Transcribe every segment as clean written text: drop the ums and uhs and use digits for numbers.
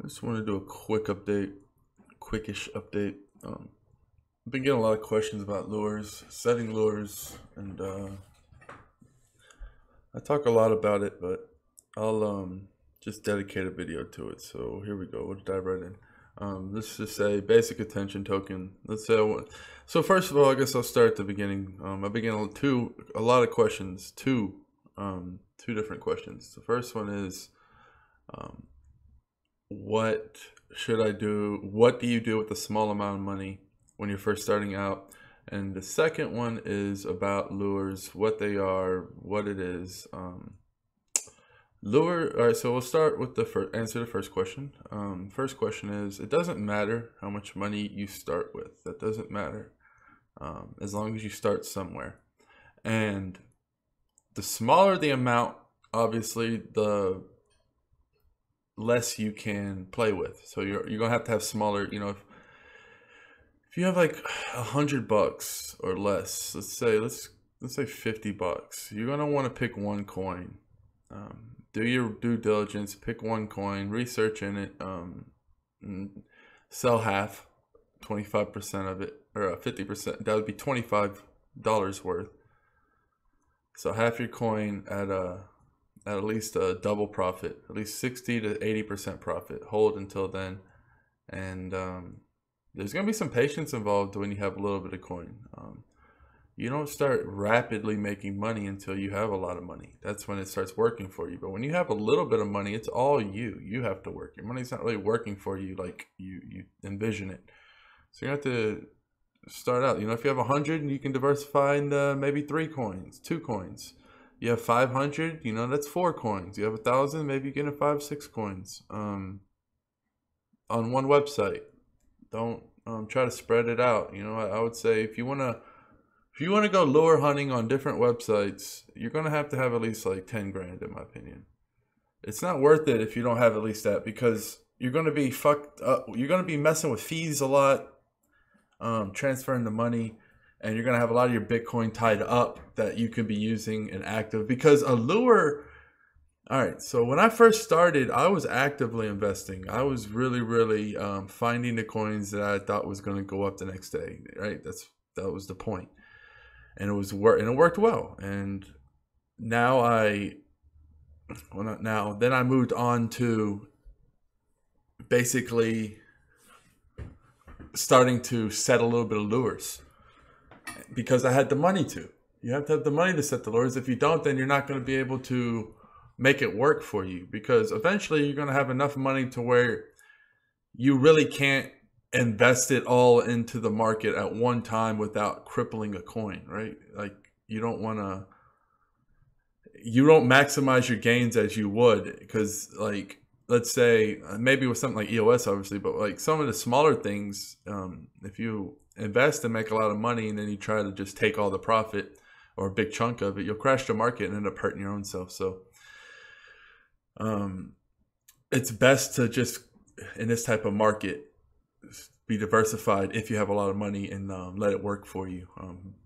I just want to do a quick update, quickish update. I've been getting a lot of questions about lures, setting lures, and I talk a lot about it, but I'll just dedicate a video to it. So here we go. We'll dive right in. Let's just say basic attention token. Let's say so. First of all, I guess I'll start at the beginning. I've been getting a lot of questions. Two different questions. The first one is, um, what should I do? What do you do with a small amount of money when you're first starting out? And the second one is about lures, what they are, what it is. Lure. All right, so we'll start with the first, answer the first question. First question is, it doesn't matter how much money you start with. That doesn't matter, as long as you start somewhere. And the smaller the amount, obviously, the less you can play with. So you're gonna have to have smaller. If you have like $100 or less, let's say $50, you're gonna want to pick one coin. Do your due diligence, pick one coin, research in it, and sell half, 25% of it, or 50%. That would be $25 worth. So half your coin at least a double profit, at least 60 to 80% profit. Hold until then, and there's gonna be some patience involved when you have a little bit of coin. You don't start rapidly making money until you have a lot of money. That's when it starts working for you. But when you have a little bit of money, it's all you. You have to work. Your money's not really working for you like you envision it. So you have to start out. If you have 100, you can diversify into maybe 3 coins, 2 coins. You have 500, that's 4 coins. You have 1,000, maybe you get in 5, 6 coins on one website. Don't try to spread it out. I would say if you wanna go lure hunting on different websites, you're gonna have to have at least like 10 grand, in my opinion. It's not worth it if you don't have at least that, because you're gonna be fucked up. You're gonna be messing with fees a lot, transferring the money, and you're gonna have a lot of your Bitcoin tied up that you could be using and active. Because a lure, all right, so when I first started, I was actively investing. I was really finding the coins that I thought was gonna go up the next day. Right, that was the point, and it worked well. And now not now. Then I moved on to basically starting to set a little bit of lures, because I had the money to. You have to have the money to set the lures. If you don't, then you're not going to be able to make it work for you, because eventually you're going to have enough money to where you really can't invest it all into the market at one time without crippling a coin, right? Like you don't maximize your gains as you would, because like, let's say maybe with something like EOS, obviously, but like some of the smaller things, if you invest and make a lot of money and then you try to just take all the profit or a big chunk of it, you'll crash the market and end up hurting your own self. So it's best to just, in this type of market, be diversified if you have a lot of money, and let it work for you.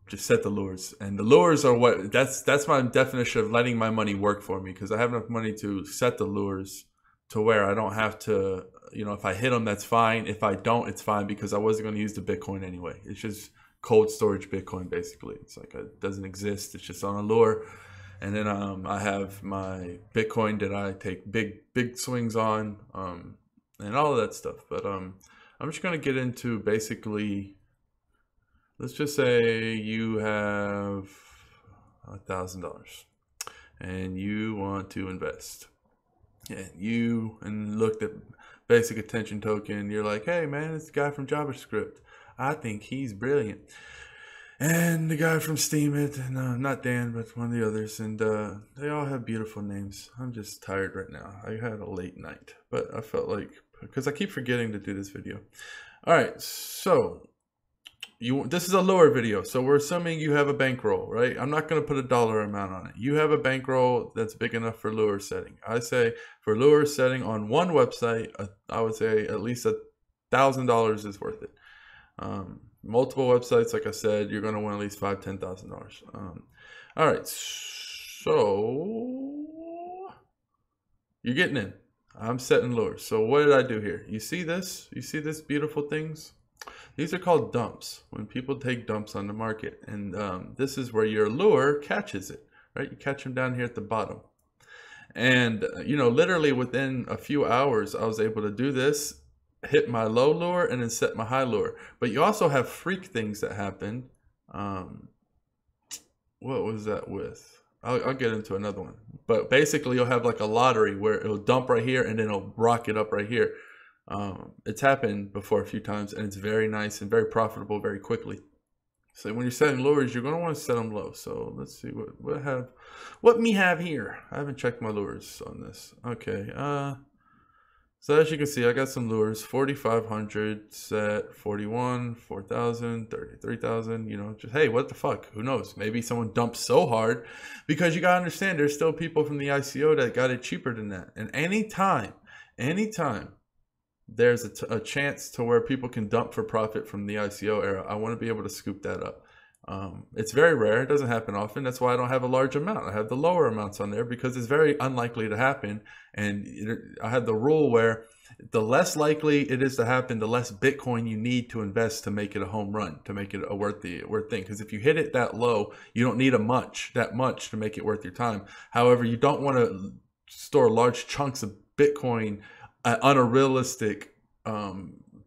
Just set the lures, and the lures are that's my definition of letting my money work for me, because I have enough money to set the lures to where I don't have to, if I hit them, that's fine. If I don't, it's fine, because I wasn't going to use the Bitcoin anyway. It's just cold storage Bitcoin, basically. It's like it doesn't exist. It's just on a lure. And then I have my Bitcoin that I take big swings on, and all of that stuff. But I'm just going to get into basically, let's just say you have $1,000 and you want to invest. And looked at basic attention token. You're like, hey man, it's the guy from JavaScript. I think he's brilliant. And the guy from Steemit, and not Dan, but one of the others, and they all have beautiful names. I'm just tired right now. I had a late night, but I felt like, because I keep forgetting to do this video. All right, so this is a lure video, so we're assuming you have a bankroll, right? I'm not going to put a dollar amount on it. You have a bankroll that's big enough for lure setting. I say for lure setting on one website, I would say at least $1,000 is worth it. Multiple websites, like I said, you're going to win at least $5,000, $10,000. All right, so you're getting in. I'm setting lures. So what did I do here? You see this? You see this beautiful things? These are called dumps, when people take dumps on the market. And this is where your lure catches it, right? You catch them down here at the bottom. And, you know, literally within a few hours, I was able to do this, hit my low lure, and then set my high lure. But you also have freak things that happen. What was that with? I'll get into another one. But basically, you'll have like a lottery where it'll dump right here and then it'll rocket up right here. It's happened before a few times, and it's very nice and very profitable very quickly. So when you're setting lures, you're going to want to set them low. So let's see what me have here. I haven't checked my lures on this. Okay. So as you can see, I got some lures, 4,500 set, 41, 4,000, 33,000, you know, just, hey, what the fuck? Who knows? Maybe someone dumped so hard, because you got to understand, there's still people from the ICO that got it cheaper than that. And anytime there's a chance to where people can dump for profit from the ICO era, I want to be able to scoop that up. It's very rare. It doesn't happen often. That's why I don't have a large amount. I have the lower amounts on there because it's very unlikely to happen. And I had the rule where the less likely it is to happen, the less Bitcoin you need to invest to make it a home run, to make it a worth thing. Because if you hit it that low, you don't need that much to make it worth your time. However, you don't want to store large chunks of Bitcoin at unrealistic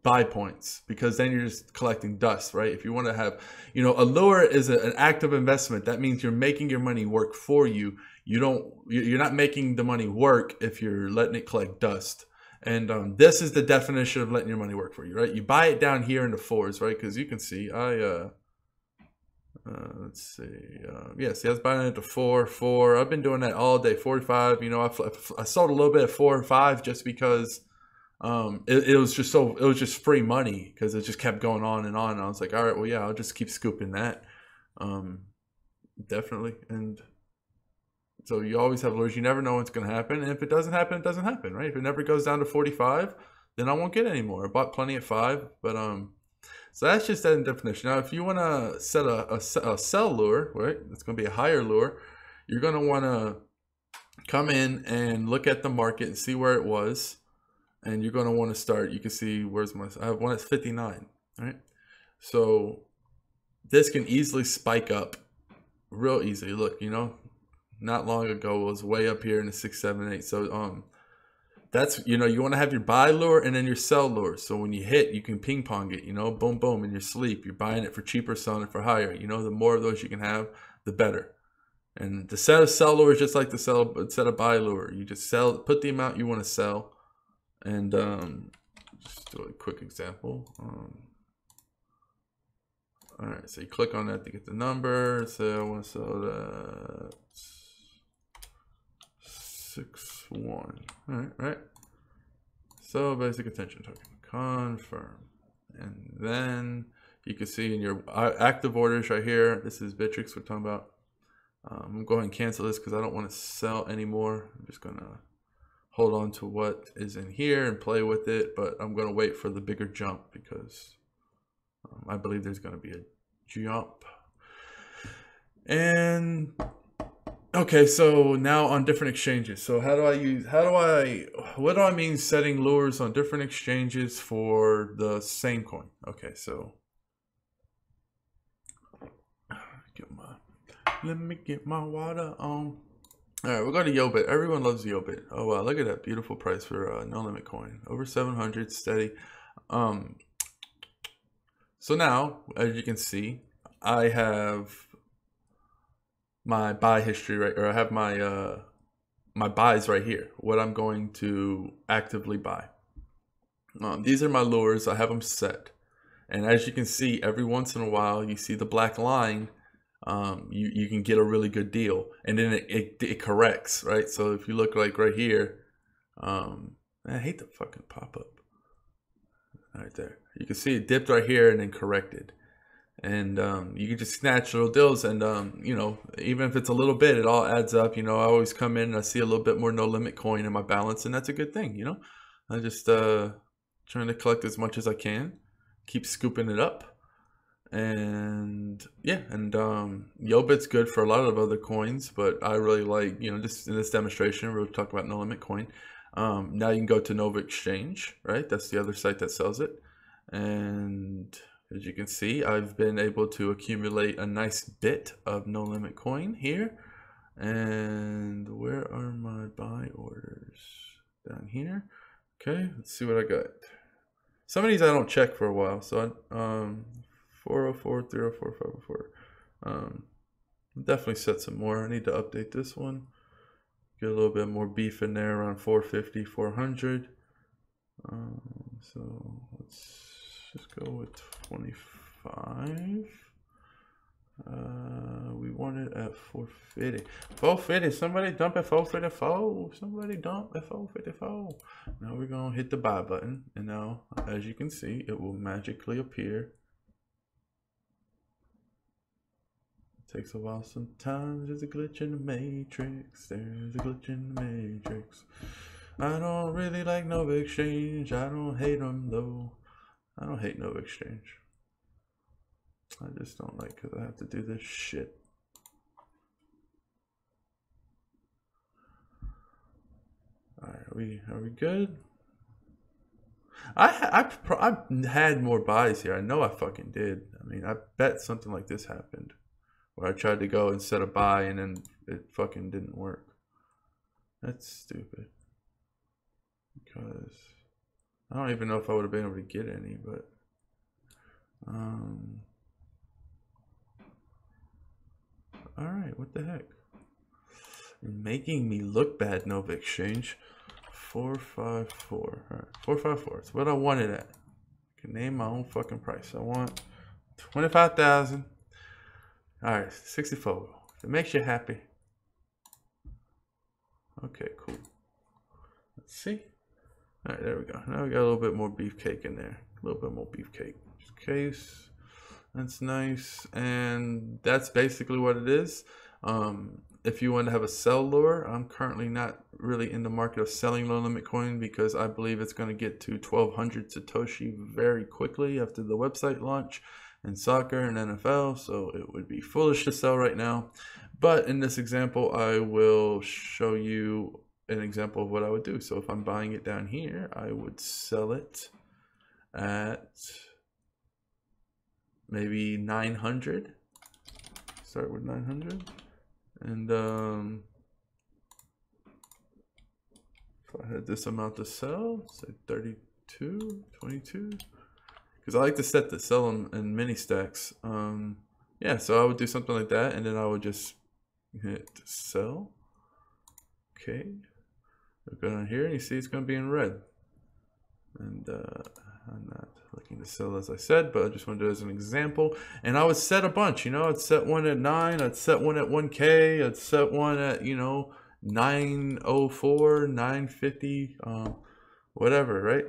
buy points, because then you're just collecting dust, right? If you want to have, you know, a lure is an active investment. That means you're making your money work for you. You're not making the money work if you're letting it collect dust. And this is the definition of letting your money work for you, right? You buy it down here in the fours, right? Because you can see let's see. Yes, I was buying it at the 4. I've been doing that all day. 45. You know, I sold a little bit at 4 and 5 just because it was just free money, because it just kept going on. And I was like, all right, well, yeah, I'll just keep scooping that. Definitely. And so you always have lures. You never know what's going to happen. And if it doesn't happen, it doesn't happen, right? If it never goes down to 45, then I won't get any more. I bought plenty at 5, but so that's just that definition. Now, if you want to set a sell lure, right, it's going to be a higher lure, you're going to want to come in and look at the market and see where it was. And you're going to want to start, you can see, I have one at 59, right? So this can easily spike up real easily. Look, you know, not long ago it was way up here in the 6, 7, 8. So that's, you know, you want to have your buy lure and then your sell lure. So when you hit, you can ping pong it, you know, boom, boom, in your sleep. You're buying it for cheaper, selling it for higher. You know, the more of those you can have, the better. And the set of sell lure is just like the set of buy lure. You just put the amount you want to sell. And just do a quick example. All right, so you click on that to get the number. So I want to sell that 6.1. All right. So basic attention token, confirm, and then you can see in your active orders right here. This is Bitrix we're talking about. I'm going to cancel this because I don't want to sell anymore. I'm just gonna hold on to what is in here and play with it, but I'm going to wait for the bigger jump because I believe there's going to be a jump. And okay, so now on different exchanges. So what do I mean setting lures on different exchanges for the same coin? Okay, so let me get my water on. All right, we're going to Yobit. Everyone loves Yobit. Oh, wow. Look at that beautiful price for no limit coin. Over 700, steady. So now, as you can see, I have my buy history, right? Or I have my my buys right here. What I'm going to actively buy. These are my lures. I have them set. And as you can see, every once in a while, you see the black line. You can get a really good deal, and then it corrects, right? So if you look like right here, I hate the fucking pop-up right there. You can see it dipped right here and then corrected, and you can just snatch little deals, and you know, even if it's a little bit, it all adds up. You know, I always come in and I see a little bit more no limit coin in my balance, and that's a good thing. You know, I just trying to collect as much as I can, keep scooping it up. And yeah, and Yobit's good for a lot of other coins, but I really like, you know, just in this demonstration we'll talk about no limit coin. Now you can go to Nova Exchange, right? That's the other site that sells it. And as you can see, I've been able to accumulate a nice bit of No Limit coin here. And where are my buy orders? Down here. Okay, let's see what I got. Some of these I don't check for a while. So 404, 304, 504. Definitely set some more. I need to update this one. Get a little bit more beef in there around 450, 400. So let's just go with 25. We want it at 450. 450. Somebody dump at 454. Somebody dump at 454. Now we're gonna hit the buy button, and now, as you can see, it will magically appear. Takes a while sometimes. There's a glitch in the matrix. There's a glitch in the matrix. I don't really like Nova Exchange. I don't hate them though. I don't hate Nova Exchange. I just don't like because I have to do this shit. Alright, are we good? I had more buys here. I know I fucking did. I mean, I bet something like this happened. Where I tried to go and set a buy and then it fucking didn't work. That's stupid. Because I don't even know if I would have been able to get any, but alright, what the heck? You're making me look bad, Nova Exchange. 454. Alright, 454. It's what I wanted at. I can name my own fucking price. I want 25,000. Alright, 64. If it makes you happy. Okay, cool. Let's see. Alright, there we go. Now we got a little bit more beefcake in there. A little bit more beefcake. Just case. That's nice. And that's basically what it is. If you want to have a sell lure, I'm currently not really in the market of selling low limit coin because I believe it's going to get to 1,200 Satoshi very quickly after the website launch in soccer and NFL, so it would be foolish to sell right now. But in this example, I will show you an example of what I would do. So if I'm buying it down here, I would sell it at maybe 900. Start with 900. And if I had this amount to sell, say 32, 22. Because I like to set the sell in mini stacks. Yeah, so I would do something like that, and then I would just hit sell. Okay, I'll go down here, and you see it's going to be in red. And I'm not looking to sell, as I said, but I just want to do it as an example. And I would set a bunch, you know, I'd set one at 9, I'd set one at 1K, I'd set one at, you know, 904, 950, whatever, right?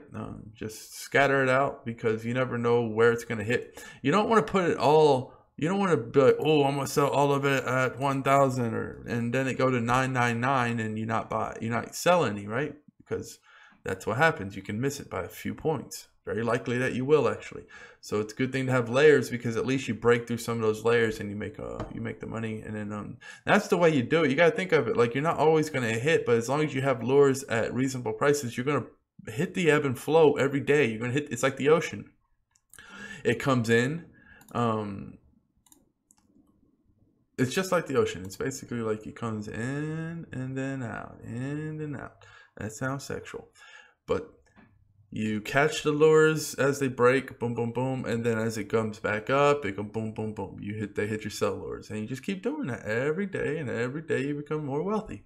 Just scatter it out because you never know where it's going to hit. You don't want to put it all, you don't want to be like, oh, I'm going to sell all of it at 1,000 and then it go to 999 and you not sell any, right? Because that's what happens. You can miss it by a few points. Very likely that you will actually. So it's a good thing to have layers because at least you break through some of those layers and you make the money. And then that's the way you do it. You got to think of it like you're not always going to hit, but as long as you have lures at reasonable prices, you're going to hit the ebb and flow every day. You're going to hit. It's like the ocean. It comes in. It's just like the ocean. It's basically like it comes in and then out, in and out. That sounds sexual, but you catch the lures as they break, boom, boom, boom, and then as it comes back up, it goes boom, boom, boom. They hit your sell lures, and you just keep doing that every day, and every day you become more wealthy.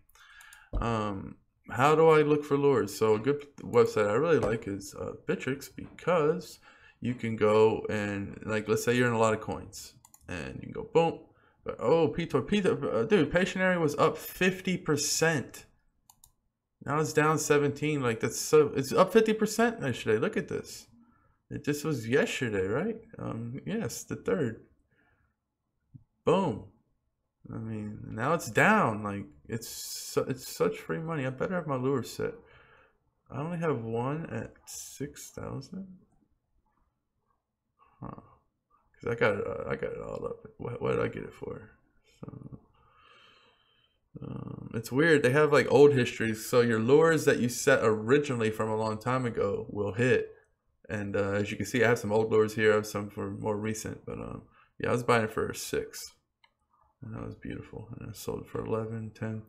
How do I look for lures? So a good website I really like is Bittrex because you can go and like let's say you're in a lot of coins, and you can go boom. But, oh, Peter, dude, patient area was up 50%. Now it's down 17. Like that's so it's up 50% yesterday. Look at this. It just was yesterday, right? Yes, the 3rd. Boom. I mean, now it's down. Like it's such free money. I better have my lure set. I only have one at 6,000. Huh? Because I got it all up. What did I get it for? So, It's weird. They have like old histories, so your lures that you set originally from a long time ago will hit. And as you can see, I have some old lures here. I have some for more recent, but yeah, I was buying it for 6, and that was beautiful. And I sold it for 11, 10.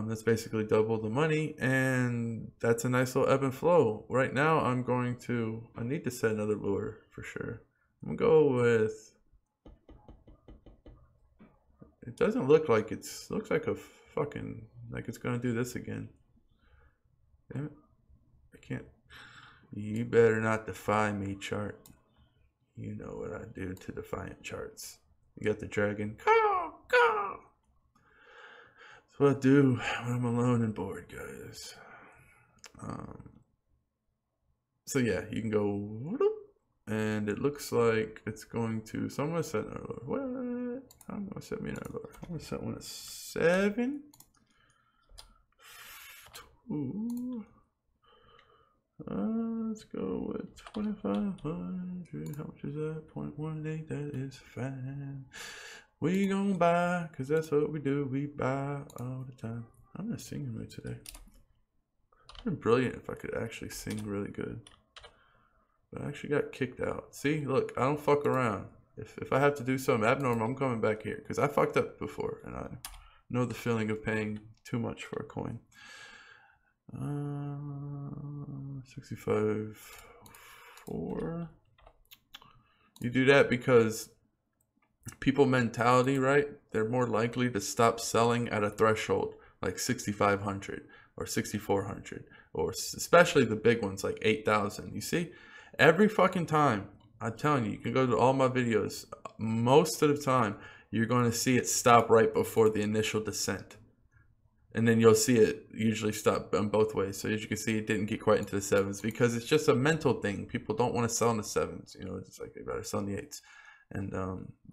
That's basically double the money, and that's a nice little ebb and flow. Right now, I need to set another lure for sure. I'm gonna go with. It doesn't look like looks like a fucking, like it's gonna do this again. Damn it. I can't. You better not defy me, chart. You know what I do to defiant charts. You got the dragon. Go, go. That's what I do when I'm alone and bored, guys. So yeah, you can go, and it looks like it's going to. So I'm gonna set another lure. What? I'm gonna set me another lure. I'm gonna set one at 7. 2. Let's go with 2,500. How much is that? 0.18. That is fine. We gonna buy, cause that's what we do. We buy all the time. I'm in a singing mood today. It'd been brilliant if I could actually sing really good. But I actually got kicked out. See, look, I don't fuck around. If I have to do something abnormal, I'm coming back here, cause I fucked up before, and I know the feeling of paying too much for a coin. 65, 4. You do that because people mentality, right? They're more likely to stop selling at a threshold like 6,500 or 6,400, or especially the big ones like 8,000. You see, every fucking time, I'm telling you, you can go to all my videos. Most of the time, you're going to see it stop right before the initial descent. And then you'll see it usually stop on both ways. So as you can see, it didn't get quite into the 7s because it's just a mental thing. People don't want to sell in the 7s. You know, it's like they rather sell in the 8s. And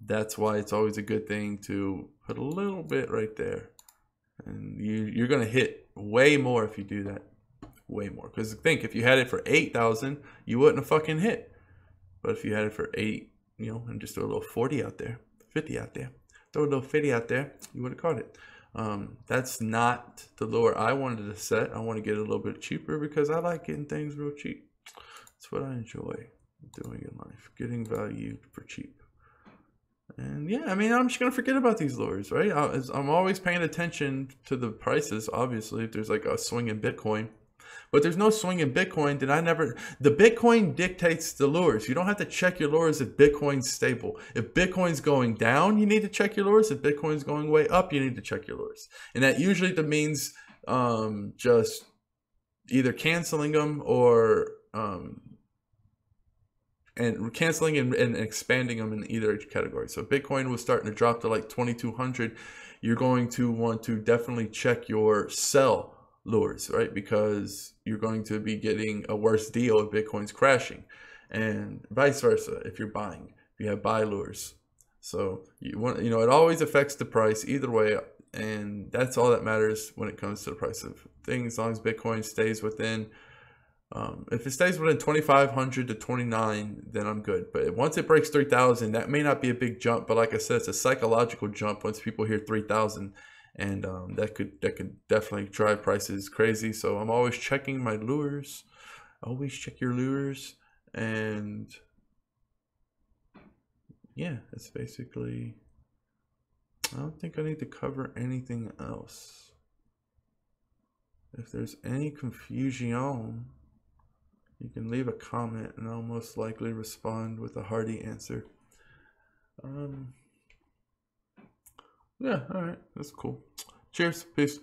that's why it's always a good thing to put a little bit right there. And you're going to hit way more if you do that. Way more. Because think, if you had it for 8,000, you wouldn't have fucking hit. But if you had it for 8, you know, and just throw a little 40 out there, 50 out there, throw a little 50 out there, you would have caught it. That's not the lure I wanted to set. I want to get it a little bit cheaper because I like getting things real cheap. That's what I enjoy doing in life, getting value for cheap. And yeah, I mean, I'm just going to forget about these lures, right? I'm always paying attention to the prices, obviously, if there's like a swing in Bitcoin. But there's no swing in Bitcoin. The Bitcoin dictates the lures. You don't have to check your lures if Bitcoin's stable. If Bitcoin's going down, you need to check your lures. If Bitcoin's going way up, you need to check your lures. And that usually means just either canceling them or canceling and expanding them in either category. So if Bitcoin was starting to drop to like 2,200, you're going to want to definitely check your sell lures, right? Because you're going to be getting a worse deal if Bitcoin's crashing, and vice versa if you're buying, if you have buy lures. So you want, you know, it always affects the price either way, and that's all that matters when it comes to the price of things. As long as Bitcoin stays within, if it stays within 2,500 to 29, then I'm good. But once it breaks 3,000, that may not be a big jump, but like I said, it's a psychological jump once people hear 3,000. And that could definitely drive prices crazy. So I'm always checking my lures. Always check your lures. And yeah, that's basically, I don't think I need to cover anything else. If there's any confusion, you can leave a comment and I'll most likely respond with a hearty answer. Yeah, all right, that's cool. Cheers, peace.